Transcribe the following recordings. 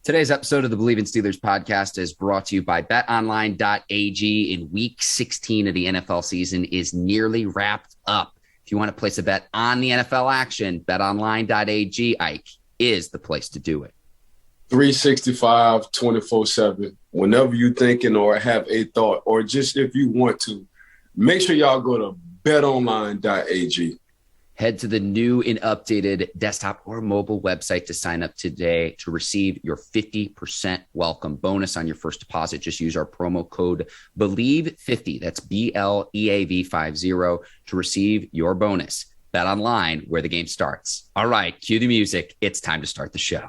Today's episode of the Bleav in Steelers podcast is brought to you by betonline.ag. In week 16 of the NFL season is nearly wrapped up. If you want to place a bet on the NFL action, betonline.ag, Ike, is the place to do it. 365, 24/7. Whenever you're thinking or have a thought, or just if you want to, make sure y'all go to betonline.ag. Head to the new and updated desktop or mobile website to sign up today to receive your 50% welcome bonus on your first deposit. Just use our promo code Bleav50, that's BLEAV50, to receive your bonus. Bet online, where the game starts. All right, cue the music. It's time to start the show.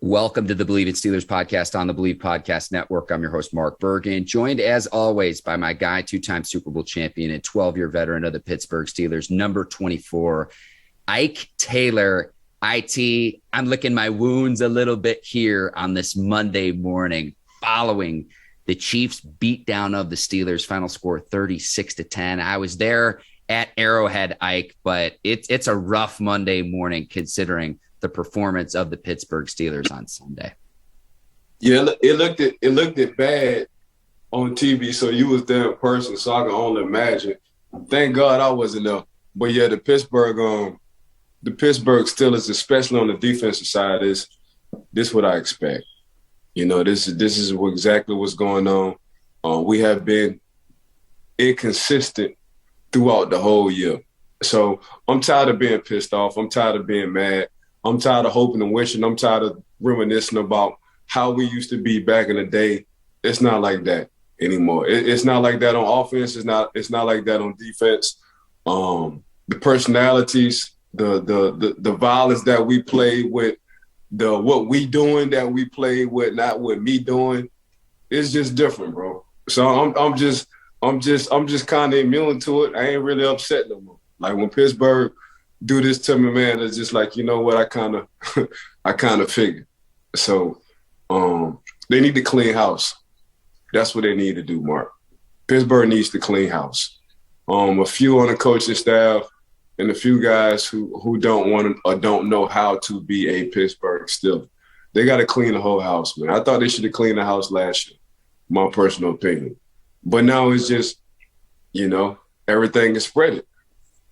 Welcome to the Bleav in Steelers podcast on the Bleav Podcast Network. I'm your host, Mark Bergin, joined as always by my guy, two-time Super Bowl champion and 12-year veteran of the Pittsburgh Steelers, number 24, Ike Taylor. IT, I'm licking my wounds a little bit here on this Monday morning following the Chiefs' beatdown of the Steelers, final score 36-10. I was there at Arrowhead, Ike, but it's a rough Monday morning considering the performance of the Pittsburgh Steelers on Sunday. Yeah, it looked bad on TV, so you was there in person, so I can only imagine. Thank God I wasn't there. But yeah, the Pittsburgh Steelers, especially on the defensive side, is what I expect. You know, this is exactly what's going on. We have been inconsistent throughout the whole year. So I'm tired of being pissed off. I'm tired of being mad. I'm tired of hoping and wishing. I'm tired of reminiscing about how we used to be back in the day. It's not like that anymore. It's not like that on offense. It's not like that on defense. The personalities, the violence that we play with, what we doing that we play with, not what me doing, it's just different, bro. So I'm just kind of immune to it. I ain't really upset no more. Like when Pittsburgh do this to me, man, it's just like, you know what, I kind of figured. So they need to clean house. That's what they need to do, Mark. Pittsburgh needs to clean house. A few on the coaching staff and a few guys who don't want to or don't know how to be a Pittsburgh Steeler. They got to clean the whole house, man. I thought they should have cleaned the house last year, my personal opinion. But now it's just, you know, everything is spreading.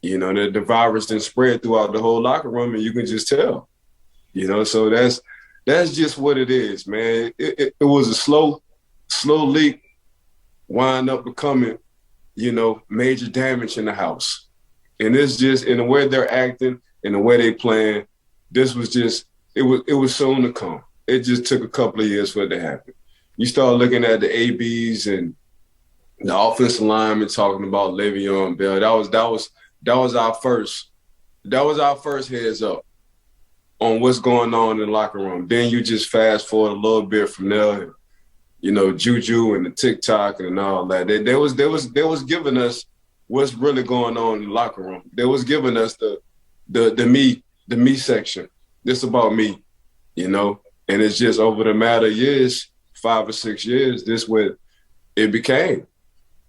You know, the virus didn't spread throughout the whole locker room, and you can just tell. You know, so that's just what it is, man. It was a slow leak, wind up becoming, you know, major damage in the house. And it's just in the way they're acting, in the way they playing, this was just it was soon to come. It just took a couple of years for it to happen. You start looking at the ABs and the offensive linemen talking about Le'Veon Bell. That was our first heads up on what's going on in the locker room. Then you just fast forward a little bit from there, you know, Juju and the TikTok and all that. They was giving us what's really going on in the locker room. They was giving us the me section. This about me, you know. And it's just over the matter of years, 5 or 6 years, this what it became.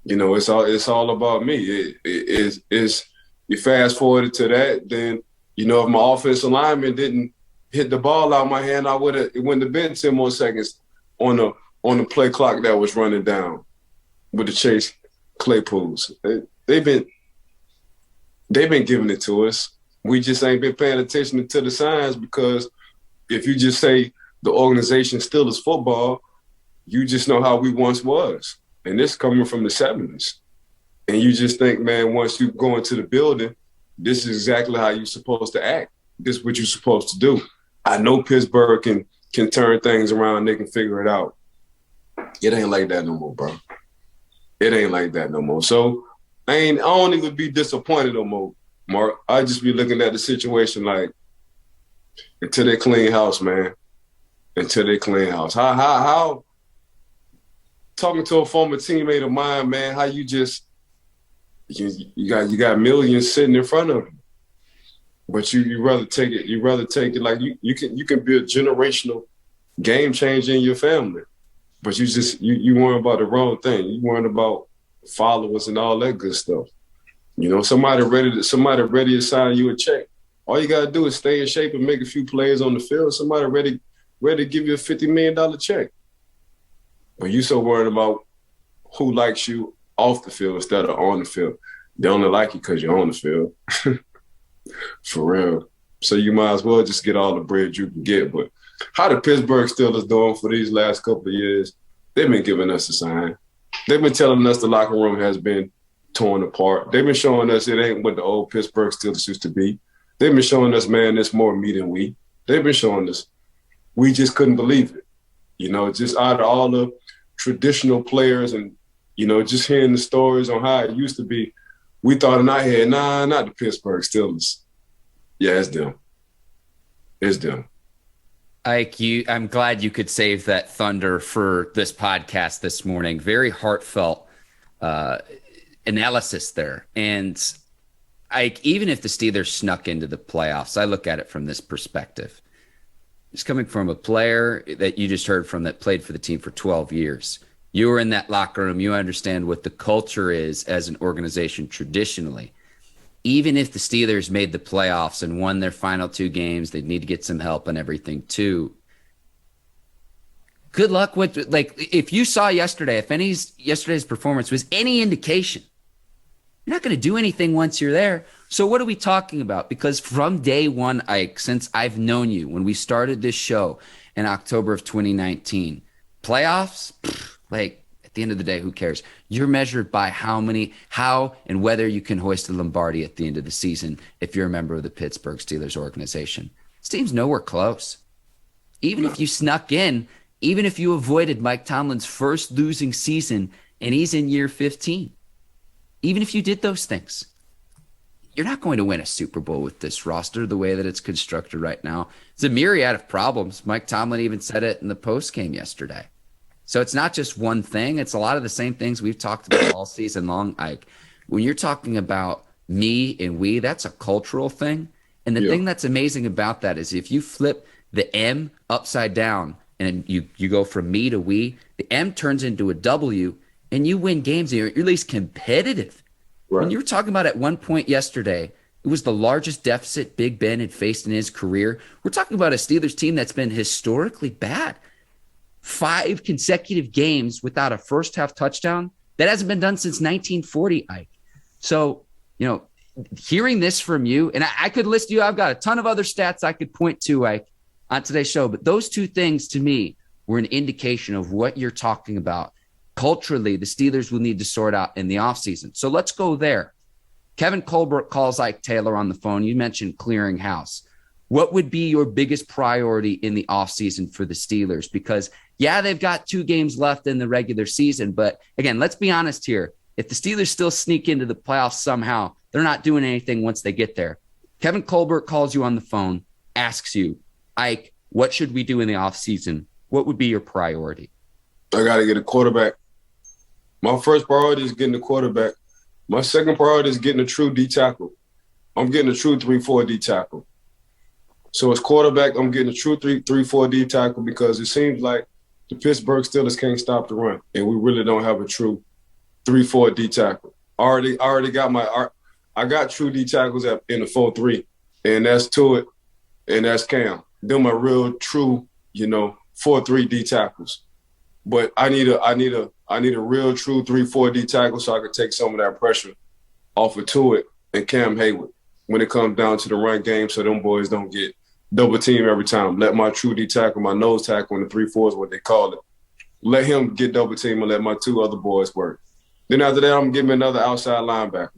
You know, it's all about me. It's you fast forward to that, then, you know, if my offensive lineman didn't hit the ball out of my hand, it wouldn't have been 10 more seconds on the play clock that was running down with the Chase Claypools. They've been giving it to us. We just ain't been paying attention to the signs, because if you just say the organization still is football, you just know how we once was. And this coming from the 70s. And you just think, man, once you go into the building, this is exactly how you're supposed to act. This is what you're supposed to do. I know Pittsburgh can turn things around. They can figure it out. It ain't like that no more, bro. It ain't like that no more. So I don't even be disappointed no more, Mark. I just be looking at the situation like, until they clean house, man. until they clean house. How talking to a former teammate of mine, man, how you just you got millions sitting in front of you. But you rather take it like you can be a generational game changer in your family. But you worrying about the wrong thing. You worrying about followers and all that good stuff. Somebody ready to sign you a check. All you gotta do is stay in shape and make a few plays on the field. Somebody ready to give you a $50 million check. But you so worried about who likes you off the field instead of on the field. They only like you because you're on the field. For real. So you might as well just get all the bread you can get. But how the Pittsburgh Steelers doing for these last couple of years, they've been giving us a sign. They've been telling us the locker room has been torn apart. They've been showing us it ain't what the old Pittsburgh Steelers used to be. They've been showing us, man, there's more me than we. They've been showing us. We just couldn't believe it. Just out of all the traditional players and, just hearing the stories on how it used to be, we thought in our head, nah, not the Pittsburgh Steelers. Yeah, it's them. It's them. Ike, I'm glad you could save that thunder for this podcast this morning. Very heartfelt analysis there. And Ike, even if the Steelers snuck into the playoffs, I look at it from this perspective. It's coming from a player that you just heard from that played for the team for 12 years. You were in that locker room. You understand what the culture is as an organization traditionally. Even if the Steelers made the playoffs and won their final 2 games, they'd need to get some help and everything too. Good luck with, if you saw yesterday, if yesterday's performance was any indication, you're not going to do anything once you're there. So what are we talking about? Because from day one, Ike, since I've known you, when we started this show in October of 2019, playoffs, at the end of the day, who cares? You're measured by how and whether you can hoist the Lombardi at the end of the season if you're a member of the Pittsburgh Steelers organization. This team's nowhere close. Even if you snuck in, even if you avoided Mike Tomlin's first losing season and he's in year 15, even if you did those things, you're not going to win a Super Bowl with this roster the way that it's constructed right now. It's a myriad of problems. Mike Tomlin even said it in the post game yesterday. So it's not just one thing. It's a lot of the same things we've talked about all season long, Ike. When you're talking about me and we, that's a cultural thing. And the thing that's amazing about that is if you flip the M upside down and you go from me to we, the M turns into a W and you win games and you're at least competitive. Right. When you were talking about at one point yesterday, it was the largest deficit Big Ben had faced in his career. We're talking about a Steelers team that's been historically bad. 5 consecutive games without a first half touchdown. That hasn't been done since 1940, Ike. So, hearing this from you, and I could list you, I've got a ton of other stats I could point to, Ike, on today's show, but those 2 things to me were an indication of what you're talking about. Culturally, the Steelers will need to sort out in the offseason. So let's go there. Kevin Colbert calls Ike Taylor on the phone. You mentioned clearing house. What would be your biggest priority in the offseason for the Steelers? Because, they've got 2 games left in the regular season. But, again, let's be honest here. If the Steelers still sneak into the playoffs somehow, they're not doing anything once they get there. Kevin Colbert calls you on the phone, asks you, Ike, what should we do in the offseason? What would be your priority? I got to get a quarterback. My first priority is getting a quarterback. My second priority is getting a true D tackle. I'm getting a true 3-4 D tackle. So as quarterback, I'm getting a true 3-4 D tackle because it seems like the Pittsburgh Steelers can't stop the run, and we really don't have a true 3-4 D tackle. I got true D tackles in the 4-3, and that's Tuitt, and that's Cam. They're my real true, 4-3 D tackles. But I need a real true 3-4 D tackle so I can take some of that pressure off of Tuitt and Cam Hayward when it comes down to the run game, so them boys don't get double team every time. Let my true D tackle, my nose tackle, and the 3-4 is what they call it. Let him get double team and let my 2 other boys work. Then after that, I'm going to give me another outside linebacker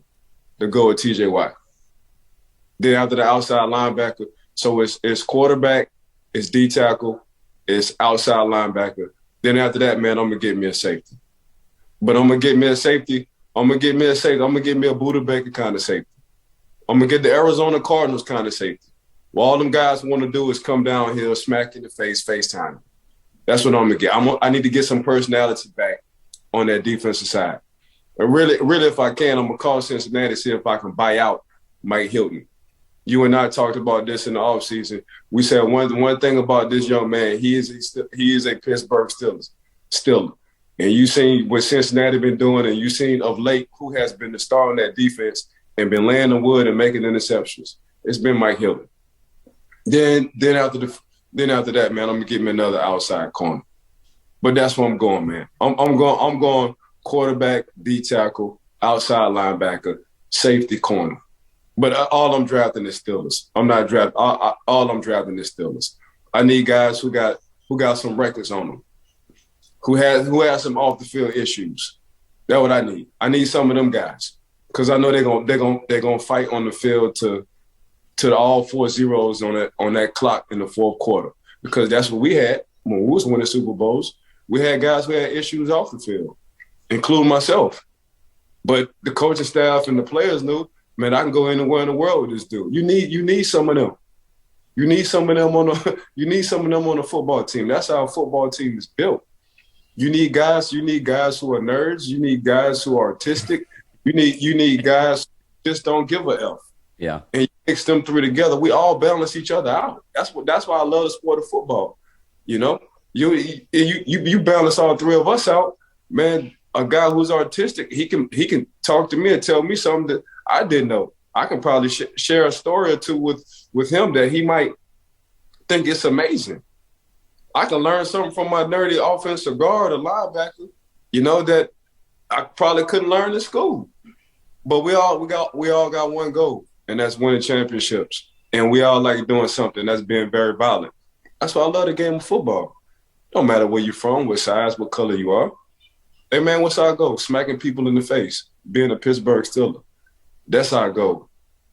to go with T.J. Watt. Then after the outside linebacker, so it's quarterback, it's D tackle, it's outside linebacker. Then after that, man, I'm going to get me a safety. But I'm going to get me a safety. I'm going to get me a Buda Baker kind of safety. I'm going to get the Arizona Cardinals kind of safety. Well, all them guys want to do is come down here, smack in the face, FaceTime. That's what I'm gonna get. I need to get some personality back on that defensive side. And really, if I can, I'm gonna call Cincinnati, see if I can buy out Mike Hilton. You and I talked about this in the offseason. We said one thing about this young man, he is a Pittsburgh Steeler. And you seen what Cincinnati been doing, and you seen of late who has been the star on that defense and been laying the wood and making interceptions. It's been Mike Hilton. Then after that, man, I'm gonna get me another outside corner. But that's where I'm going, man. I'm going quarterback, D tackle, outside linebacker, safety, corner. But all I'm drafting is Steelers. I'm not drafting. All I'm drafting is Steelers. I need guys who got some records on them, who has some off the field issues. That's what I need. I need some of them guys because I know they're gonna fight on the field to the all 4 zeros on that clock in the fourth quarter, because that's what we had when we was winning Super Bowls. We had guys who had issues off the field, including myself. But the coaching staff and the players knew, man, I can go anywhere in the world with this dude. You need some of them. You need some of them on the football team. That's how a football team is built. You need guys who are nerds. You need guys who are artistic. You need guys who just don't give a F. Yeah. And you mix them three together, we all balance each other out. That's why I love the sport of football. You know? You balance all three of us out, man. A guy who's artistic, he can talk to me and tell me something that I didn't know. I can probably share a story or two with him that he might think it's amazing. I can learn something from my nerdy offensive guard or linebacker, you know, that I probably couldn't learn in school. But we all got one goal, and that's winning championships. And we all like doing something that's being very violent. That's why I love the game of football. No matter where you're from, what size, what color you are. Hey, man, what's our goal? Smacking people in the face, being a Pittsburgh Steeler. That's our goal.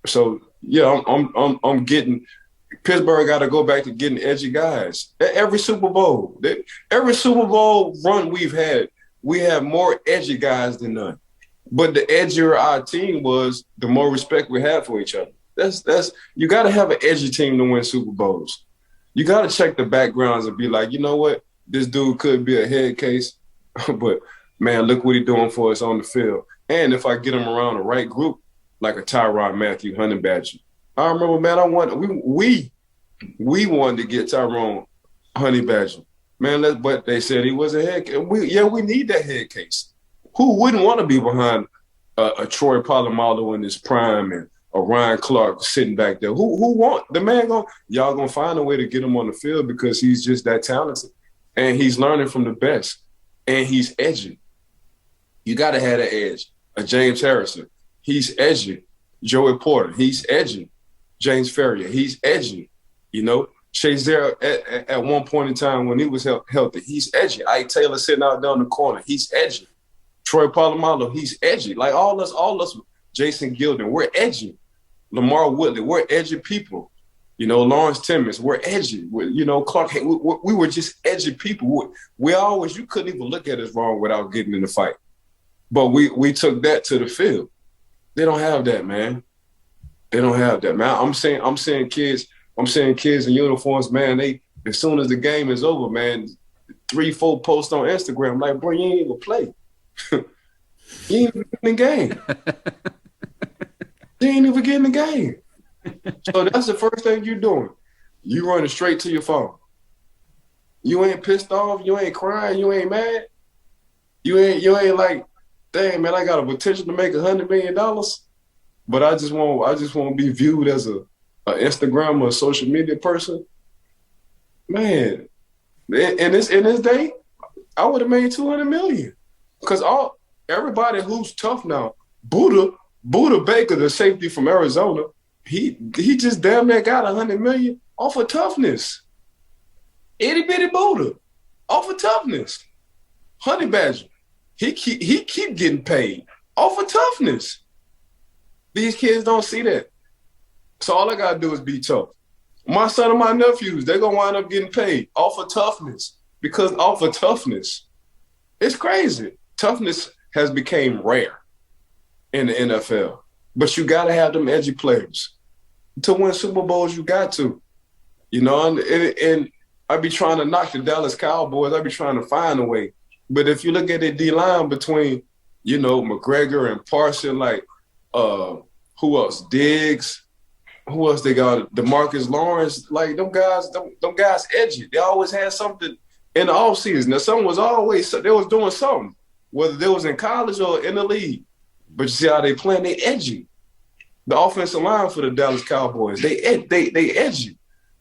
So, yeah, I'm getting – Pittsburgh got to go back to getting edgy guys. Every Super Bowl run we've had, we have more edgy guys than none. But the edgier our team was, the more respect we have for each other. That's you got to have an edgy team to win Super Bowls. You got to check the backgrounds and be like, you know what? This dude could be a head case, but, man, look what he's doing for us on the field. And if I get him around the right group, like a Tyrann Mathieu, Honey Badger. I remember, man, we wanted to get Tyrann Honey Badger. Man, but they said he was a head case. We need that head case. Who wouldn't want to be behind a Troy Polamalu in his prime and a Ryan Clark sitting back there? Who want the man? Y'all gonna find a way to get him on the field because he's just that talented, and he's learning from the best, and he's edgy. You got to have that edge. A James Harrison, he's edgy. Joey Porter, he's edgy. James Ferrier, he's edgy. You know, Shazier at one point in time when he was healthy, he's edgy. Ike Taylor sitting out there in the corner, he's edgy. Troy Polamalu, he's edgy. Like all us, Jason Gilden, we're edgy. Lamar Woodley, we're edgy people. You know, Lawrence Timmons, we're edgy. Clark, we were just edgy people. You couldn't even look at us wrong without getting in the fight. But we took that to the field. They don't have that, man. They don't have that, man. I'm seeing kids in uniforms, man. They, as soon as the game is over, man, 3-4 posts on Instagram, like, bro, you ain't even play. You ain't even get in the game. You ain't even get in the game. So that's the first thing you're doing. You running straight to your phone. You ain't pissed off. You ain't crying. You ain't mad. You ain't like, dang, man, I got a potential to make $100 million, but I just want to be viewed as a Instagram or a social media person. Man, in this day, I would have made $200 million because everybody who's tough now, Buda Baker, the safety from Arizona, he just damn near got $100 million off of toughness. Itty bitty Buda off of toughness. Honey Badger. He keep getting paid off of toughness. These kids don't see that. So all I got to do is be tough. My son and my nephews, they're going to wind up getting paid off of toughness because off of toughness. It's crazy. Toughness has become rare in the NFL. But you got to have them edgy players. To win Super Bowls, you got to. You know, and I be trying to knock the Dallas Cowboys. I be trying to find a way. But if you look at the D-line between, McGregor and Parson, like, who else? Diggs. Who else they got? DeMarcus Lawrence. Like, them guys edgy. They always had something in the offseason. Now, someone was always – they was doing something, whether they was in college or in the league. But you see how they playing? They edgy. The offensive line for the Dallas Cowboys, they edgy.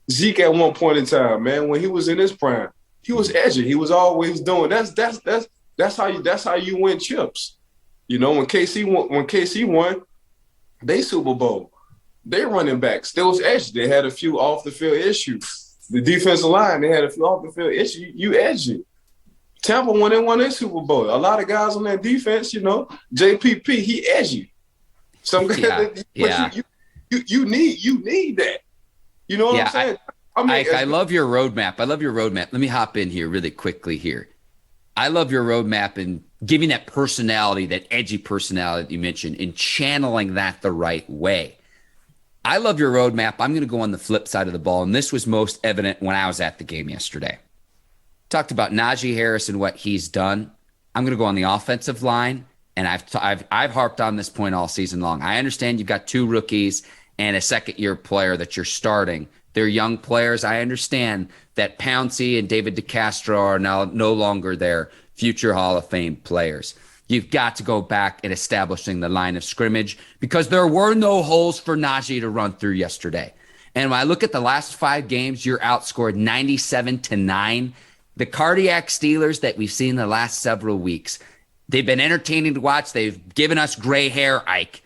Zeke at one point in time, man, when he was in his prime, he was edgy. He was always doing that's how you win chips. When KC won, they Super Bowl. They running backs, they was edgy. They had a few off the field issues. The defensive line, they had a few off the field issues. You edgy. Tampa won their Super Bowl. A lot of guys on that defense, JPP, he edgy. Some guys, you need that. You know what I'm saying? I love your roadmap. Let me hop in here really quickly here. I love your roadmap and giving that personality, that edgy personality that you mentioned, and channeling that the right way. I love your roadmap. I'm going to go on the flip side of the ball, and this was most evident when I was at the game yesterday. Talked about Najee Harris and what he's done. I'm going to go on the offensive line, and I've harped on this point all season long. I understand you've got 2 rookies and a second-year player that you're starting. They're young players. I understand that Pouncey and David DeCastro are now no longer their future Hall of Fame players. You've got to go back and establishing the line of scrimmage because there were no holes for Najee to run through yesterday. And when I look at the last 5 games, you're outscored 97-9. The cardiac Steelers that we've seen the last several weeks, they've been entertaining to watch. They've given us gray hair, Ike.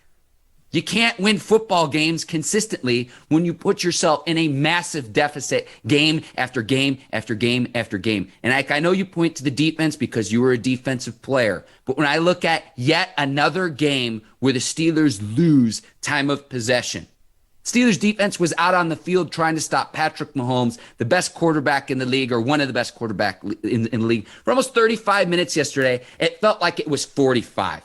You can't win football games consistently when you put yourself in a massive deficit game after game after game after game. And I know you point to the defense because you were a defensive player. But when I look at yet another game where the Steelers lose time of possession, Steelers defense was out on the field trying to stop Patrick Mahomes, the best quarterback in the league, or one of the best quarterbacks in the league, for almost 35 minutes yesterday. It felt like it was 45.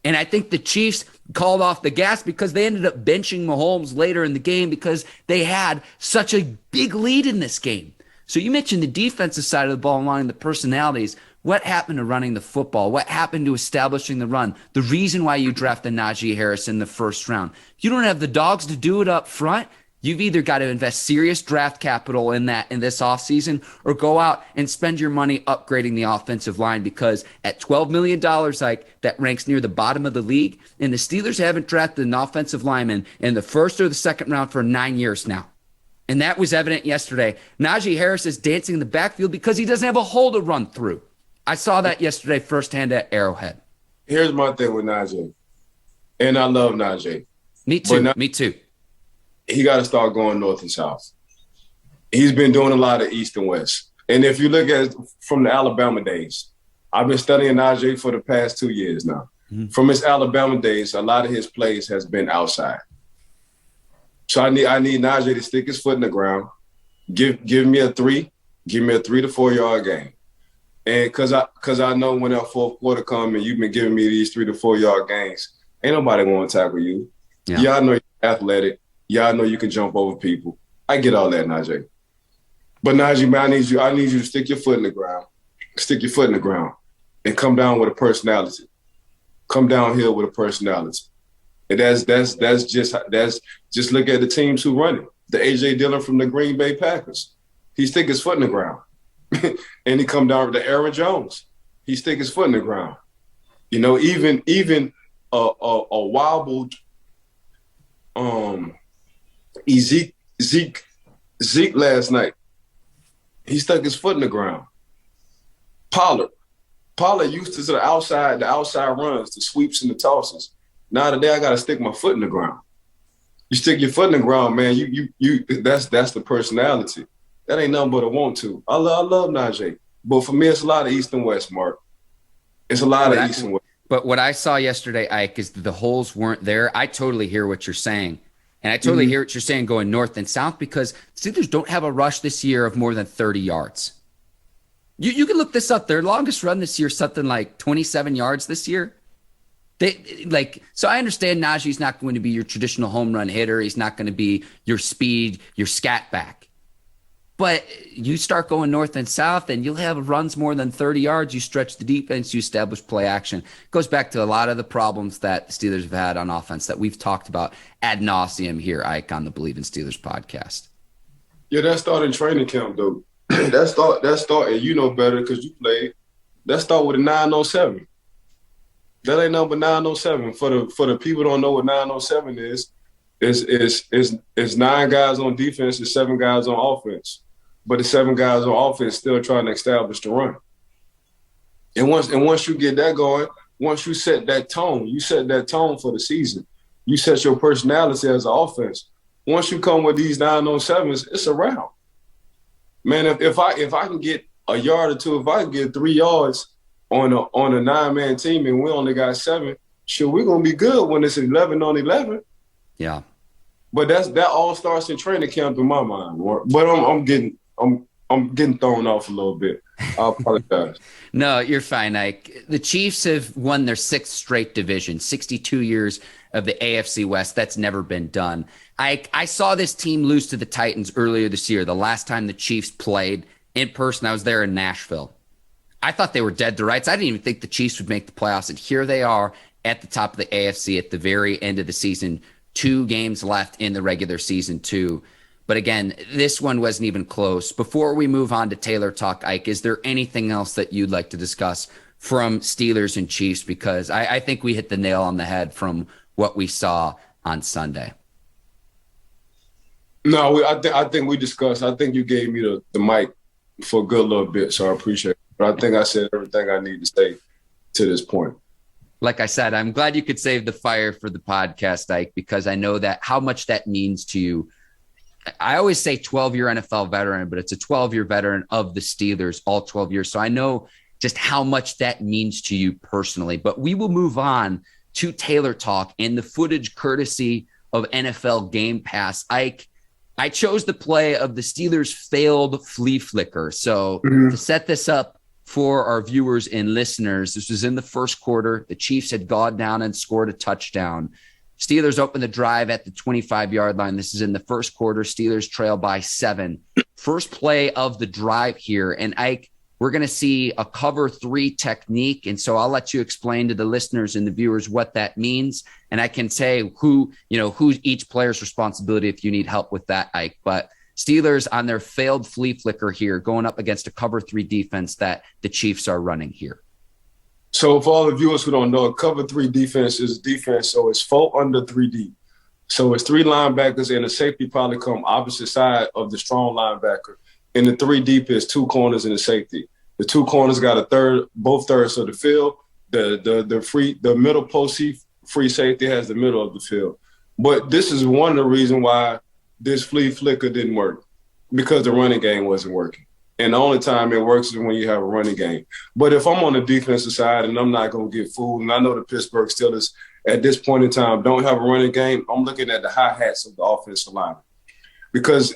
And I think the Chiefs called off the gas because they ended up benching Mahomes later in the game because they had such a big lead in this game. So you mentioned the defensive side of the ball and the personalities. What happened to running the football? What happened to establishing the run? The reason why you drafted Najee Harris in the first round. You don't have the dogs to do it up front. You've either got to invest serious draft capital in this offseason or go out and spend your money upgrading the offensive line because at $12 million, that ranks near the bottom of the league. And the Steelers haven't drafted an offensive lineman in the first or the second round for 9 years now. And that was evident yesterday. Najee Harris is dancing in the backfield because he doesn't have a hole to run through. I saw that yesterday firsthand at Arrowhead. Here's my thing with Najee. And I love Najee. Me too. He got to start going north and south. He's been doing a lot of east and west. And if you look at from the Alabama days, I've been studying Najee for the past 2 years now. Mm-hmm. From his Alabama days, a lot of his plays has been outside. So I need Najee to stick his foot in the ground, give me a 3 to 4 yard game. And because I know when that fourth quarter comes and you've been giving me these 3 to 4 yard gains, ain't nobody going to tackle you. Yeah. Y'all know you're athletic. Y'all know you can jump over people. I get all that, Najee. But Najee, man, I need you to stick your foot in the ground. Stick your foot in the ground and come down with a personality. Come downhill with a personality. And that's just look at the teams who run it. The A.J. Dillon from the Green Bay Packers. He stick his foot in the ground. And he come down with the Aaron Jones. He stick his foot in the ground. Even a wobbled Zeke last night. He stuck his foot in the ground. Pollard used to the outside runs, the sweeps and the tosses. Now today I gotta stick my foot in the ground. You stick your foot in the ground, man. You that's the personality. That ain't nothing but a want to. I love Najee. But for me, it's a lot of east and west, Mark. It's a lot of east and west. But what I saw yesterday, Ike, is the holes weren't there. I totally hear what you're saying. And I totally hear what you're saying going north and south because Steelers don't have a rush this year of more than 30 yards. You can look this up. Their longest run this year, something like 27 yards this year. So I understand Najee's not going to be your traditional home run hitter. He's not going to be your speed, your scat back. But you start going north and south, and you'll have runs more than 30 yards. You stretch the defense, you establish play action. It goes back to a lot of the problems that the Steelers have had on offense that we've talked about ad nauseum here, Ike, on the Bleav in Steelers podcast. Yeah, that started in training camp, though. that start, and you know better because you played. That start with a 907. That ain't number 907. For the people who don't know what 907 is, it's 9 guys on defense and 7 guys on offense. But the 7 guys on offense still trying to establish the run. And once you get that going, once you set that tone, for the season. You set your personality as an offense. Once you come with these 907s, it's a wrap. Man, if I can get a yard or two, if I can get 3 yards on a 9-man team and we only got 7, sure, we're gonna be good when it's 11 on 11. Yeah. But that all starts in training camp in my mind. But I'm getting thrown off a little bit. I apologize. No, you're fine, Ike. The Chiefs have won their 6th straight division, 62 years of the AFC West. That's never been done. I saw this team lose to the Titans earlier this year. The last time the Chiefs played in person, I was there in Nashville. I thought they were dead to rights. I didn't even think the Chiefs would make the playoffs. And here they are at the top of the AFC at the very end of the season. 2 games left in the regular season too. But again, this one wasn't even close. Before we move on to Taylor talk, Ike, is there anything else that you'd like to discuss from Steelers and Chiefs? Because I think we hit the nail on the head from what we saw on Sunday. No, I think we discussed. I think you gave me the mic for a good little bit, so I appreciate it. But I think I said everything I need to say to this point. Like I said, I'm glad you could save the fire for the podcast, Ike, because I know that how much that means to you. I always say 12-year NFL veteran, but it's a 12-year veteran of the Steelers, all 12 years. So I know just how much that means to you personally. But we will move on to Taylor talk and the footage courtesy of NFL Game Pass. Ike, I chose the play of the Steelers' failed flea flicker. So to set this up for our viewers and listeners, this was in the first quarter. The Chiefs had gone down and scored a touchdown. Steelers open the drive at the 25-yard line. This is in the first quarter. Steelers trail by 7. First play of the drive here. And Ike, we're going to see a cover 3 technique. And so I'll let you explain to the listeners and the viewers what that means. And I can say who's each player's responsibility if you need help with that, Ike. But Steelers on their failed flea flicker here, going up against a cover 3 defense that the Chiefs are running here. So for all the viewers who don't know, a cover 3 defense is defense, so it's 4 under 3 deep. So it's 3 linebackers and the safety probably come opposite side of the strong linebacker. And the 3 deep is 2 corners and the safety. The 2 corners got both thirds of the field. The middle post free safety has the middle of the field. But this is one of the reasons why this flea flicker didn't work, because the running game wasn't working. And the only time it works is when you have a running game. But if I'm on the defensive side and I'm not going to get fooled, and I know the Pittsburgh Steelers at this point in time don't have a running game, I'm looking at the high hats of the offensive line. Because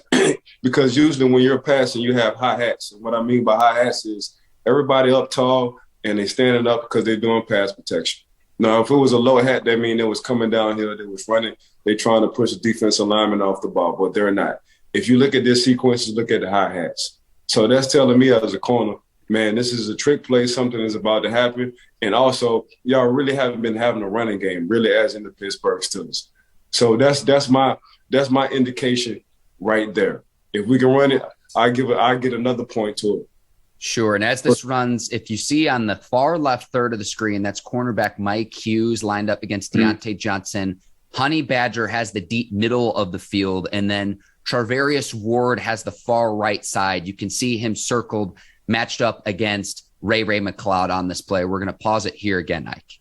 usually when you're passing, you have high hats. And what I mean by high hats is everybody up tall and they standing up because they're doing pass protection. Now, if it was a low hat, that means it was coming downhill, they was running, they trying to push the defensive lineman off the ball, but they're not. If you look at this sequence, look at the high hats. So that's telling me as a corner, man, this is a trick play. Something is about to happen. And also, y'all really haven't been having a running game, really, as in the Pittsburgh Steelers. So that's my indication right there. If we can run it, I get another point to it. Sure. And as this runs, if you see on the far left third of the screen, that's cornerback Mike Hughes lined up against Deontay Johnson. Honey Badger has the deep middle of the field, and then Charvarius Ward has the far right side. You can see him circled, matched up against Ray McLeod on this play. We're going to pause it here again, Ike.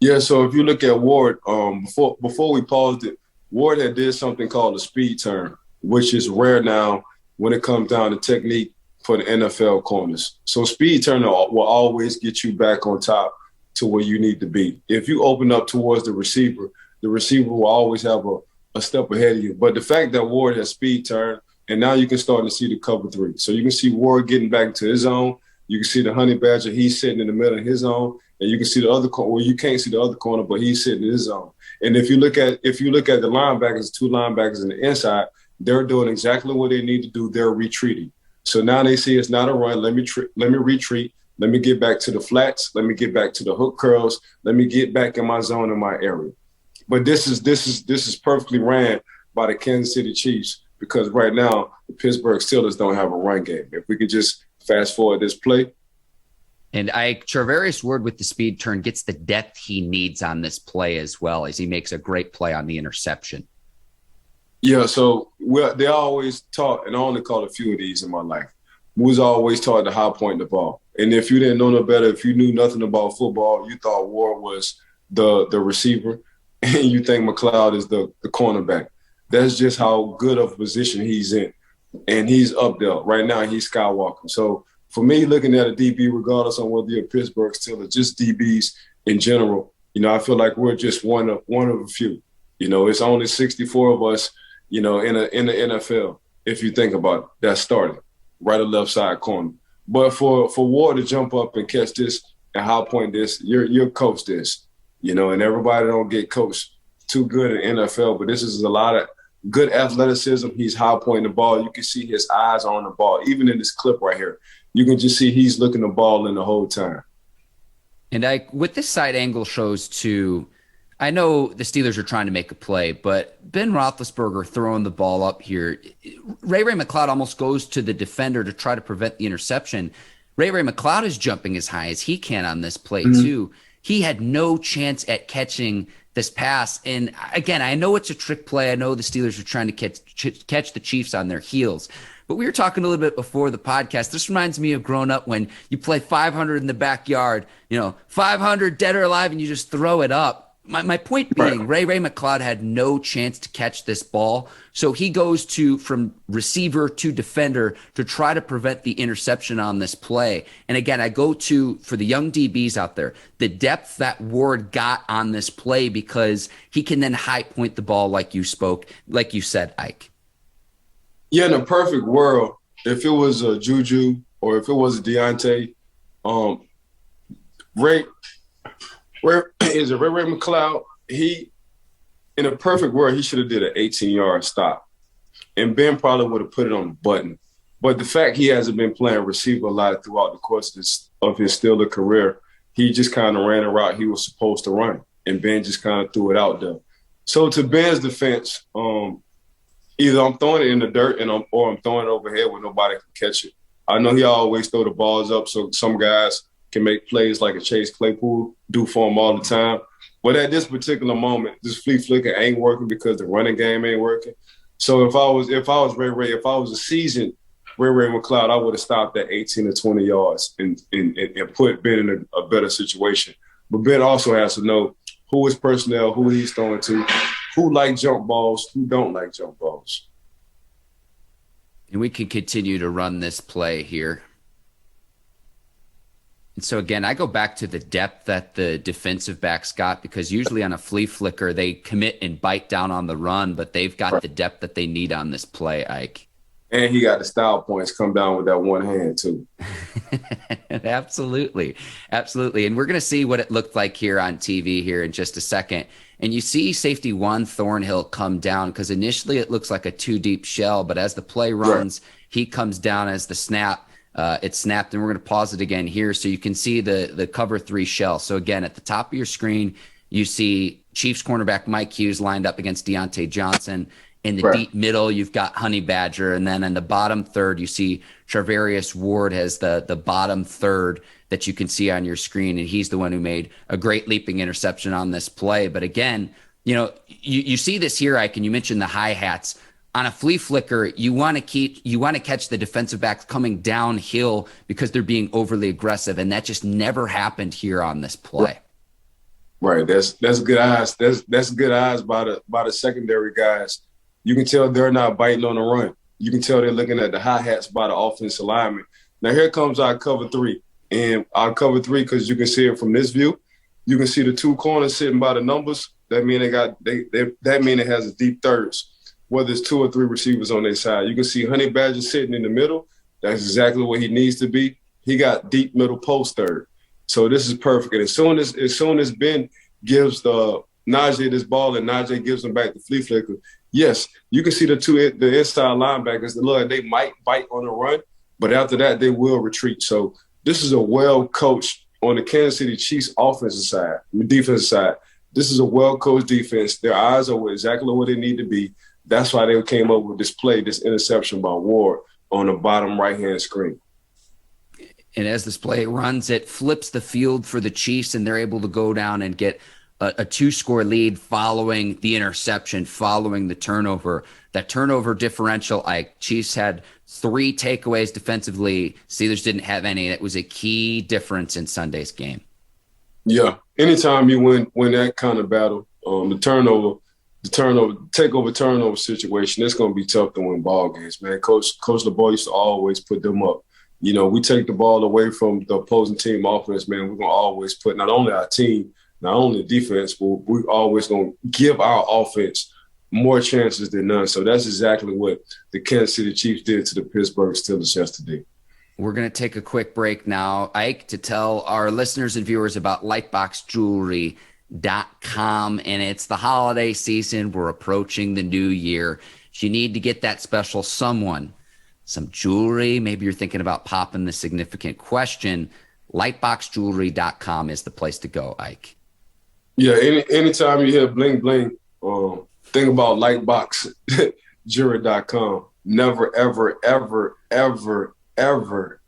Yeah, so if you look at Ward, before we paused it, Ward had did something called a speed turn, which is rare now when it comes down to technique for the NFL corners. So speed turn will always get you back on top to where you need to be. If you open up towards the receiver will always have a step ahead of you. But the fact that Ward has speed turn, and now you can start to see the cover 3. So you can see Ward getting back into his zone. You can see the Honey Badger, he's sitting in the middle of his zone. And you can see the other corner, well, you can't see the other corner, but he's sitting in his zone. And if you look at the linebackers, 2 linebackers in the inside, they're doing exactly what they need to do. They're retreating. So now they see it's not a run. Let me retreat. Let me get back to the flats. Let me get back to the hook curls. Let me get back in my zone in my area. But this is perfectly ran by the Kansas City Chiefs, because right now the Pittsburgh Steelers don't have a run game. If we could just fast forward this play. And Charvarius Ward with the speed turn gets the depth he needs on this play as well, as he makes a great play on the interception. Yeah, so they always taught, and I only caught a few of these in my life. We was always taught to high point the ball. And if you didn't know no better, if you knew nothing about football, you thought Ward was the receiver, and you think McLeod is the cornerback. That's just how good of a position he's in. And he's up there. Right now, he's skywalking. So for me, looking at a DB, regardless on whether you're Pittsburgh Steelers, just DBs in general, I feel like we're just one of a few. It's only 64 of us, in the NFL, if you think about it, that started right or left side corner. But for Ward to jump up and catch this and high point this, you're coached this, and everybody don't get coached too good in NFL, but this is a lot of good athleticism. He's high pointing the ball. You can see his eyes on the ball. Even in this clip right here, you can just see he's looking the ball in the whole time. And with this side angle shows too, I know the Steelers are trying to make a play, but Ben Roethlisberger throwing the ball up here, Ray McLeod almost goes to the defender to try to prevent the interception. Ray McLeod is jumping as high as he can on this play too. He had no chance at catching this pass. And again, I know it's a trick play. I know the Steelers are trying to catch the Chiefs on their heels. But we were talking a little bit before the podcast. This reminds me of growing up when you play 500 in the backyard, 500 dead or alive, and you just throw it up. My point being, Ray McLeod had no chance to catch this ball. So he goes from receiver to defender to try to prevent the interception on this play. And again, I go for the young DBs out there, the depth that Ward got on this play, because he can then high point the ball like you said, Ike. Yeah, in a perfect world, if it was a Juju or if it was a Deontay, Ray McLeod, in a perfect world, he should have did an 18-yard stop. And Ben probably would have put it on the button. But the fact he hasn't been playing receiver a lot throughout the course of his Steeler career, he just kind of ran a route he was supposed to run. And Ben just kind of threw it out there. So to Ben's defense, either I'm throwing it in the dirt or I'm throwing it overhead where nobody can catch it. I know he always throw the balls up so some guys can make plays like a Chase Claypool do for him all the time. But at this particular moment, this flea flicker ain't working because the running game ain't working. So if I was if I was a seasoned Ray McLeod, I would have stopped at 18 or 20 yards and put Ben in a better situation. But Ben also has to know who his personnel, who he's throwing to, who like jump balls, who don't like jump balls. And we can continue to run this play here. And so, again, I go back to the depth that the defensive backs got, because usually on a flea flicker, they commit and bite down on the run, but they've got the depth that they need on this play, Ike. And he got the style points come down with that one hand, too. Absolutely. Absolutely. And we're going to see what it looked like here on TV here in just a second. And you see safety one, Thornhill, come down, because initially it looks like a two-deep shell, but as the play runs, he comes down as the snap. It snapped, and we're going to pause it again here so you can see the cover three shell. So again, at the top of your screen, you see Chiefs cornerback Mike Hughes lined up against Deontay Johnson. In the deep middle, you've got Honey Badger. And then in the bottom third, you see Charvarius Ward has the bottom third that you can see on your screen. And he's the one who made a great leaping interception on this play. But again, you see this here, Ike, and you mentioned the hi-hats. On a flea flicker, you want to catch the defensive backs coming downhill because they're being overly aggressive, and that just never happened here on this play. Right, that's good eyes. That's good eyes by the secondary guys. You can tell they're not biting on the run. You can tell they're looking at the hi-hats by the offensive lineman. Now here comes our cover three, and our cover three, because you can see it from this view, you can see the two corners sitting by the numbers. That mean it has a deep thirds. Whether it's two or three receivers on their side. You can see Honey Badger sitting in the middle. That's exactly where he needs to be. He got deep middle post third. So this is perfect. And as soon as Ben gives the Najee this ball and Najee gives him back the flea flicker, yes, you can see the inside linebackers. Look, they might bite on the run, but after that, they will retreat. So this is a well-coached on the Kansas City Chiefs defensive side. This is a well-coached defense. Their eyes are exactly where they need to be. That's why they came up with this play, this interception by Ward on the bottom right-hand screen. And as this play runs, it flips the field for the Chiefs, and they're able to go down and get a 2-score lead following the interception, following the turnover. That turnover differential, Chiefs had 3 takeaways defensively. Steelers didn't have any. That was a key difference in Sunday's game. Yeah. Anytime you win that kind of battle, the takeover turnover situation, it's going to be tough to win ball games, man. Coach LeBeau used to always put them up. You know, we take the ball away from the opposing team offense, man. We're going to always put not only our team, not only defense, but we're always going to give our offense more chances than none. So that's exactly what the Kansas City Chiefs did to the Pittsburgh Steelers yesterday. We're going to take a quick break now, Ike, to tell our listeners and viewers about lightboxjewelry.com. And it's the holiday season. We're approaching the new year. If you need to get that special someone some jewelry, maybe you're thinking about popping the significant question, lightboxjewelry.com is the place to go, Ike. Yeah, anytime you hear bling bling, think about lightboxjewelry.com. Never, ever, ever, ever, ever,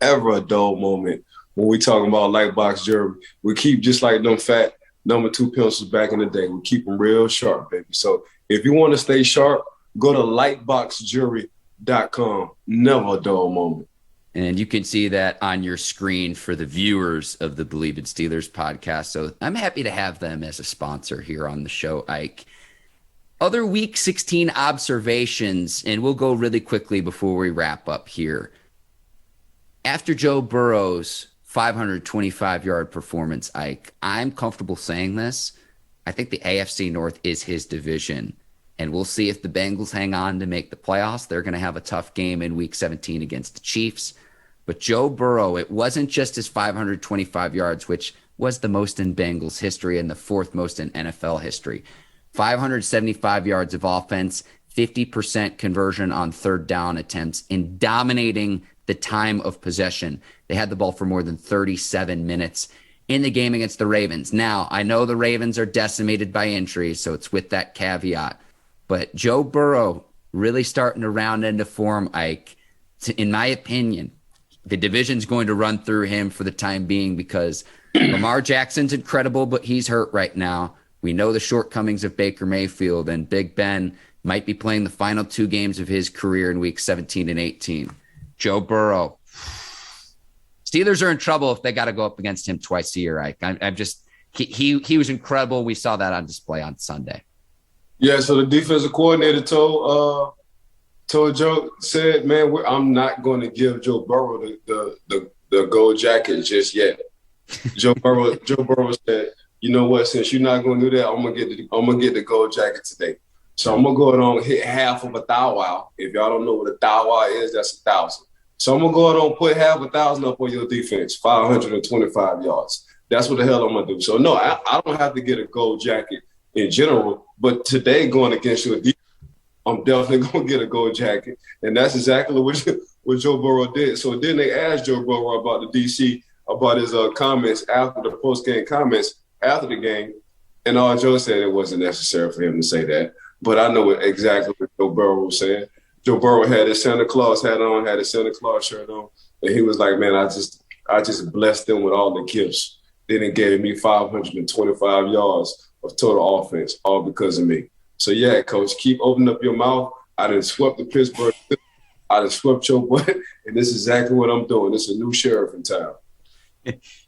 ever a dull moment when we talking about Lightbox Jewelry. We keep just like them fat number 2 pencils back in the day. We keep them real sharp, baby. So if you want to stay sharp, go to lightboxjewelry.com. Never a dull moment. And you can see that on your screen for the viewers of the Bleav in Steelers podcast. So I'm happy to have them as a sponsor here on the show, Ike. Other Week 16 observations, and we'll go really quickly before we wrap up here. After Joe Burrow's 525-yard performance, Ike, I'm comfortable saying this. I think the AFC North is his division. And we'll see if the Bengals hang on to make the playoffs. They're going to have a tough game in Week 17 against the Chiefs. But Joe Burrow, it wasn't just his 525 yards, which was the most in Bengals history and the 4th most in NFL history. 575 yards of offense, 50% conversion on 3rd down attempts, and dominating the time of possession. They had the ball for more than 37 minutes in the game against the Ravens. Now, I know the Ravens are decimated by injuries, so it's with that caveat. But Joe Burrow really starting to round into form, Ike. In my opinion, the division's going to run through him for the time being because Lamar Jackson's incredible, but he's hurt right now. We know the shortcomings of Baker Mayfield, and Big Ben might be playing the final 2 games of his career in Week 17 and 18. Joe Burrow. Steelers are in trouble if they got to go up against him twice a year, Ike. He was incredible. We saw that on display on Sunday. Yeah, so the defensive coordinator told Joe, said, man, I'm not going to give Joe Burrow the gold jacket just yet. Joe Burrow said, you know what, since you're not going to do that, I'm gonna get the gold jacket today. So I'm going to go ahead and hit half of a thou wow. If y'all don't know what a thou wow is, that's 1,000. So I'm going to go ahead and put half 1,000 up on your defense, 525 yards. That's what the hell I'm going to do. So, no, I don't have to get a gold jacket in general, but today going against your defense, I'm definitely going to get a gold jacket. And that's exactly what Joe Burrow did. So then they asked Joe Burrow about the DC, about his comments after the post-game comments after the game. And all Joe said, it wasn't necessary for him to say that. But I know exactly what Joe Burrow was saying. Joe Burrow had his Santa Claus hat on, had his Santa Claus shirt on. And he was like, man, I just blessed them with all the gifts. Then it gave me 525 yards of total offense, all because of me. So, yeah, Coach, keep opening up your mouth. I done swept the Pittsburgh. I done swept your butt, and this is exactly what I'm doing. This is a new sheriff in town.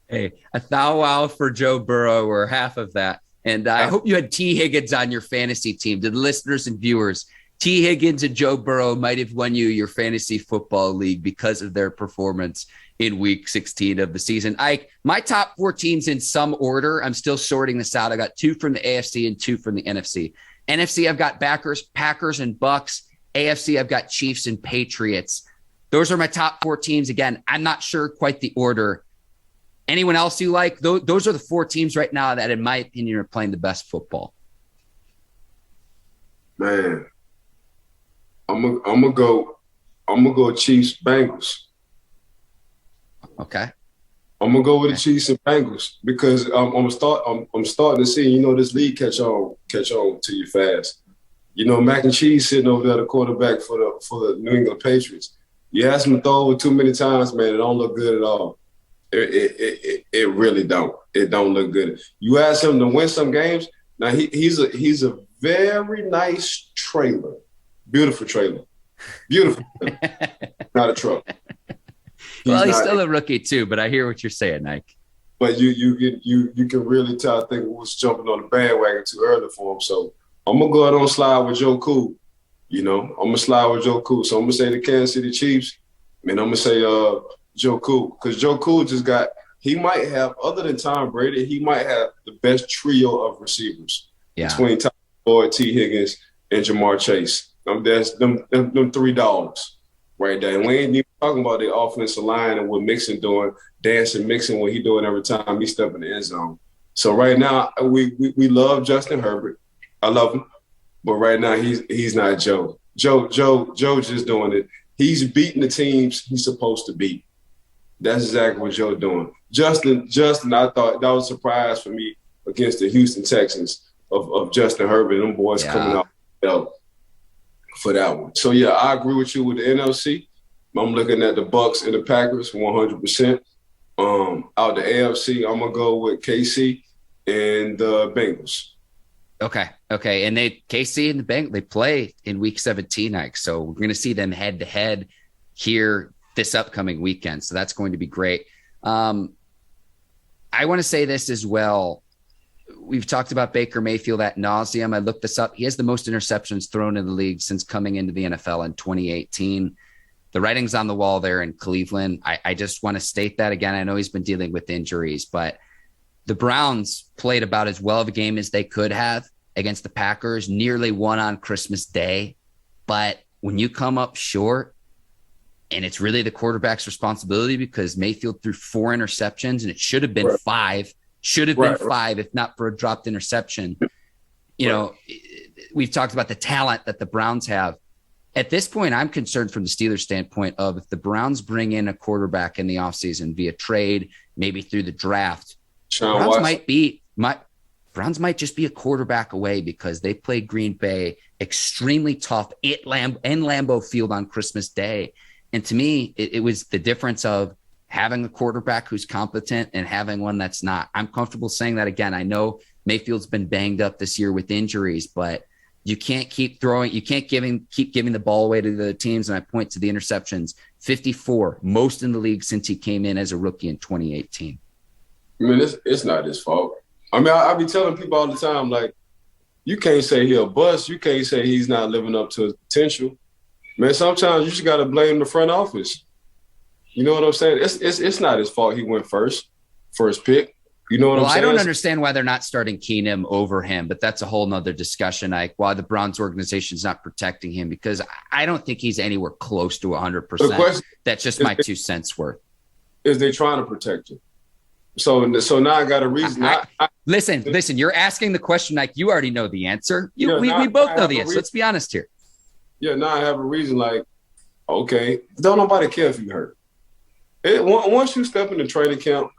Hey, a thou wow for Joe Burrow or half of that. And I hope you had T. Higgins on your fantasy team. To the listeners and viewers, T. Higgins and Joe Burrow might have won you your fantasy football league because of their performance in Week 16 of the season. My top 4 teams in some order. I'm still sorting this out. I got 2 from the AFC and 2 from the NFC. NFC, I've got Packers and Bucks. AFC, I've got Chiefs and Patriots. Those are my top 4 teams. Again, I'm not sure quite the order. Anyone else you like? Those are the 4 teams right now that, in my opinion, are playing the best football. Man, I'm gonna go Chiefs Bengals. Okay. I'm gonna go with the Chiefs and Bengals because I'm starting to see, this league catch on to you fast. Mac and Cheese sitting over there, the quarterback for the New England Patriots. You ask him to throw over too many times, man, it don't look good at all. It really don't. It don't look good. You ask him to win some games. Now he's a very nice trailer, beautiful trailer, beautiful. Not a truck. He's still a rookie too, but I hear what you're saying, Nike. But you can really tell. I think it was jumping on the bandwagon too early for him. So I'm gonna go ahead and slide with Joe Cool. I'm gonna slide with Joe Cool. So I'm gonna say the Kansas City Chiefs, and I'm gonna say Joe Cool because Joe Cool he might have, other than Tom Brady, he might have the best trio of receivers between Tom Boyd, T. Higgins, and Jamar Chase. That's them three dogs right there. And we ain't even talking about the offensive line and what Mixon doing, dancing Mixon, what he doing every time he step in the end zone. So right now we love Justin Herbert. I love him, but right now he's not Joe. Joe just doing it. He's beating the teams he's supposed to beat. That's exactly what Joe's doing. Justin, I thought that was a surprise for me against the Houston Texans of Justin Herbert. Them boys coming out for that one. So, yeah, I agree with you with the NFC. I'm looking at the Bucs and the Packers 100%. Out the AFC, I'm going to go with KC and the Bengals. Okay. And KC and the Bengals, they play in Week 17, Ike. So we're going to see them head-to-head here this upcoming weekend. So that's going to be great. I want to say this as well. We've talked about Baker Mayfield ad nauseum. I looked this up. He has the most interceptions thrown in the league since coming into the NFL in 2018. The writing's on the wall there in Cleveland. I just want to state that again. I know he's been dealing with injuries, but the Browns played about as well of a game as they could have against the Packers, nearly won on Christmas Day. But when you come up short, and it's really the quarterback's responsibility because Mayfield threw 4 interceptions, and it should have been 5. Should have been 5 if not for a dropped interception. We've talked about the talent that the Browns have. At this point, I'm concerned from the Steelers' standpoint of if the Browns bring in a quarterback in the offseason via trade, maybe through the draft, Browns might just be a quarterback away because they played Green Bay extremely tough at Lambeau Field on Christmas Day. And to me, it was the difference of having a quarterback who's competent and having one that's not. I'm comfortable saying that again. I know Mayfield's been banged up this year with injuries, but you can't keep throwing. You can't keep giving the ball away to the teams. And I point to the interceptions, 54, most in the league since he came in as a rookie in 2018. I mean, it's not his fault. I mean, I be telling people all the time, like, you can't say he'll bust. You can't say he's not living up to his potential. Man, sometimes you just got to blame the front office. You know what I'm saying? It's not his fault he went first pick. You know what I'm saying? I don't understand why they're not starting Keenum over him, but that's a whole nother discussion. Like why the Browns organization is not protecting him, because I don't think he's anywhere close to 100%. That's just my 2 cents worth. Is they trying to protect him? So now I got a reason. Listen, you're asking the question like you already know the answer. We both know the answer. Let's be honest here. Yeah, now I have a reason like, okay, don't nobody care if you hurt. Once you step in the training camp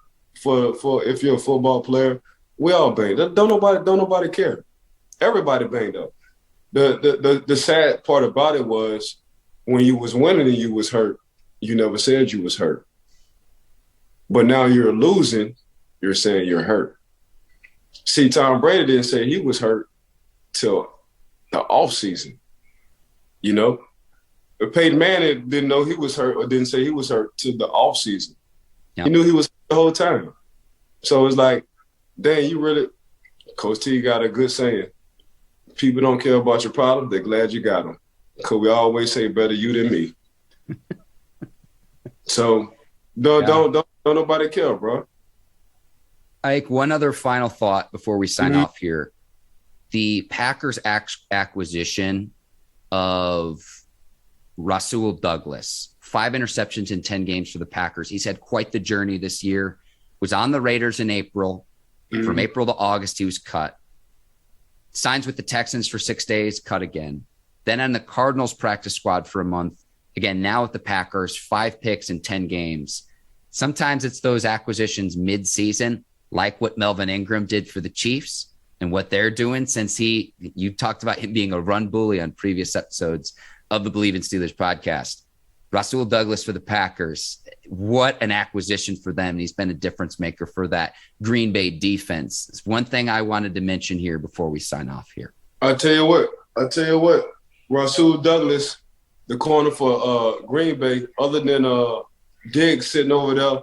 for if you're a football player, we all banged. Don't nobody care. Everybody banged up. The sad part about it was when you was winning and you was hurt, you never said you was hurt. But now you're losing, you're saying you're hurt. See, Tom Brady didn't say he was hurt till the offseason. You know? But Peyton Manning didn't know he was hurt or didn't say he was hurt till the offseason. Yep. He knew he was hurt the whole time. So it's like, dang, Coach T got a good saying. People don't care about your problems, they're glad you got them. Because we always say better you than me. So don't nobody care, bro. Ike, one other final thought before we sign off here. The Packers acquisition of Rasul Douglas, 5 interceptions in 10 games for the Packers. He's had quite the journey this year. Was on the Raiders in April. From April to August, he was cut. signs with the Texans for 6 days, cut again. Then on the Cardinals practice squad for a month. Again, now with the Packers, 5 picks in 10 games. Sometimes it's those acquisitions mid-season, like what Melvin Ingram did for the Chiefs and what they're doing since you talked about him being a run bully on previous episodes of the Bleav in Steelers podcast. Rasul Douglas for the Packers. What an acquisition for them. He's been a difference maker for that Green Bay defense. It's one thing I wanted to mention here before we sign off here. I'll tell you what. Rasul Douglas, the corner for Green Bay, other than Diggs sitting over there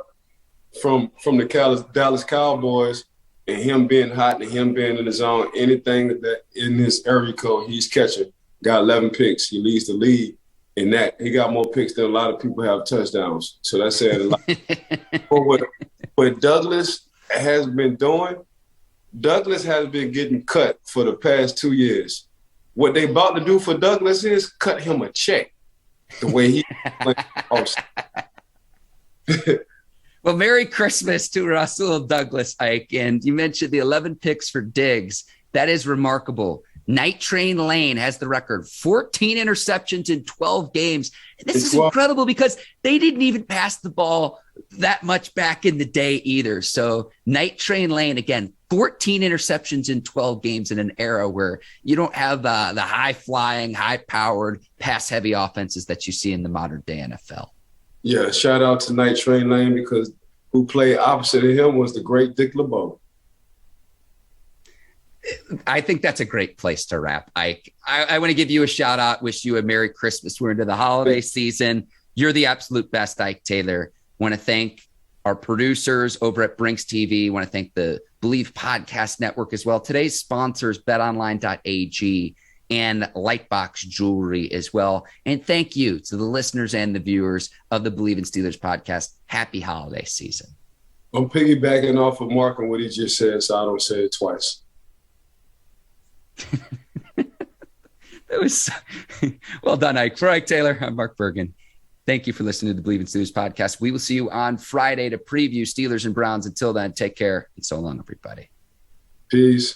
from the Dallas Cowboys and him being hot and him being in the zone, anything that in this area code he's catching, got 11 picks. He leads the league in that. He got more picks than a lot of people have touchdowns. So that's saying a lot. But what Douglas has been doing, Douglas has been getting cut for the past 2 years. What they about to do for Douglas is cut him a check. The way he Well, Merry Christmas to Rasul Douglas, Ike. And you mentioned the 11 picks for Diggs. That is remarkable. Night Train Lane has the record, 14 interceptions in 12 games. This is incredible because they didn't even pass the ball that much back in the day either. So Night Train Lane, again, 14 interceptions in 12 games in an era where you don't have the high-flying, high-powered, pass-heavy offenses that you see in the modern-day NFL. Yeah, shout out to Night Train Lane because who played opposite of him was the great Dick LeBeau. I think that's a great place to wrap, Ike. I want to give you a shout out, wish you a Merry Christmas. We're into the holiday season. You're the absolute best, Ike Taylor. Want to thank our producers over at Brinks TV. Want to thank the Bleav Podcast Network as well. Today's sponsors, betonline.ag and Lightbox Jewelry as well. And thank you to the listeners and the viewers of the Bleav in Steelers podcast. Happy holiday season. I'm piggybacking off of Mark and what he just said, so I don't say it twice. That was well done, Ike. For Ike Taylor, I'm Mark Bergin. Thank you for listening to the Bleav in Steelers podcast. We will see you on Friday to preview Steelers and Browns. Until then, take care and so long, everybody. Peace.